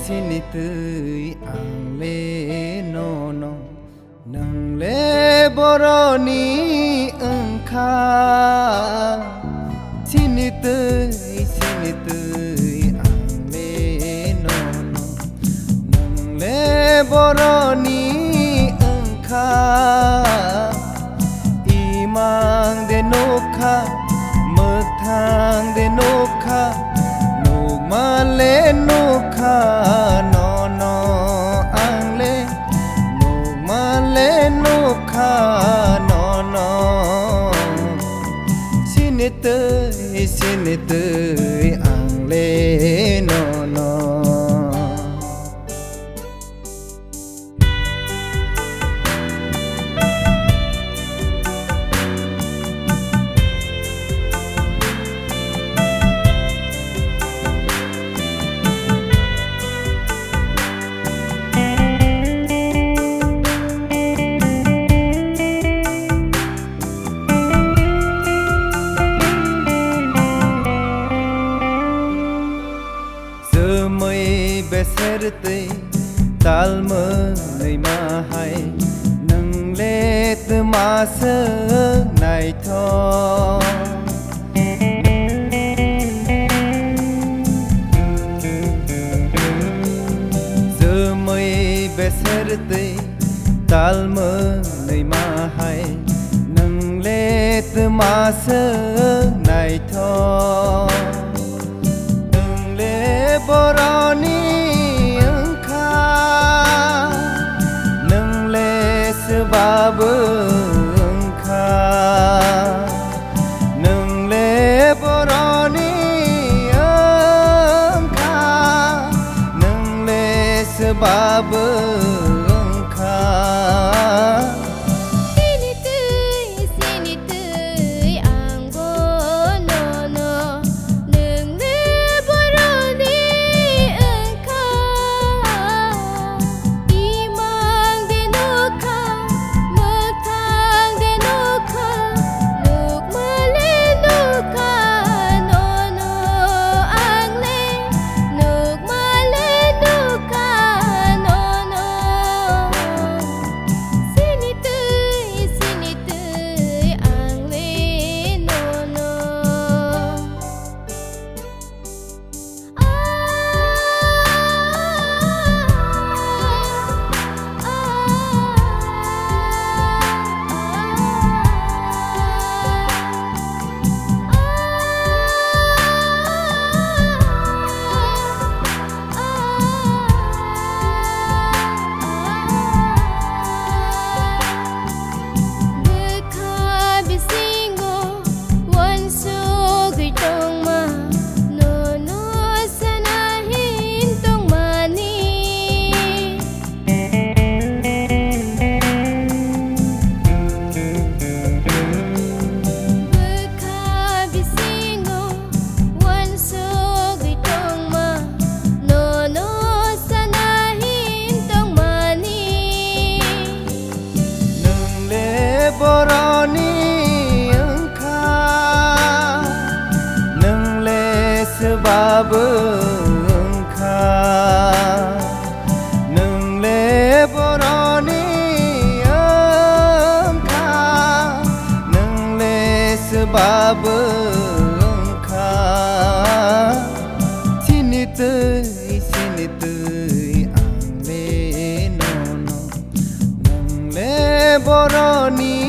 Sinitwi angle no no nangle boroni angka Sinitwi angle no no nangle boroni angka imang de nokha methang de nokha male nokha no no angle no male nokha no no Sinitwi angle no no Beserte talma nei mahai nang let ma sơ nai tho giờ mây beserte talma nei mahai nang let ma sơ nai tho nang le boroni sebab engkau nang le boroni engkau nang le sebab engkau Sinitwi anggo no no nang le boroni engkau imang de nokha boroni engkau nang le sebab engkau nang le boroni engkau nang le sebab engkau Sinitwi angle no no nang le boroni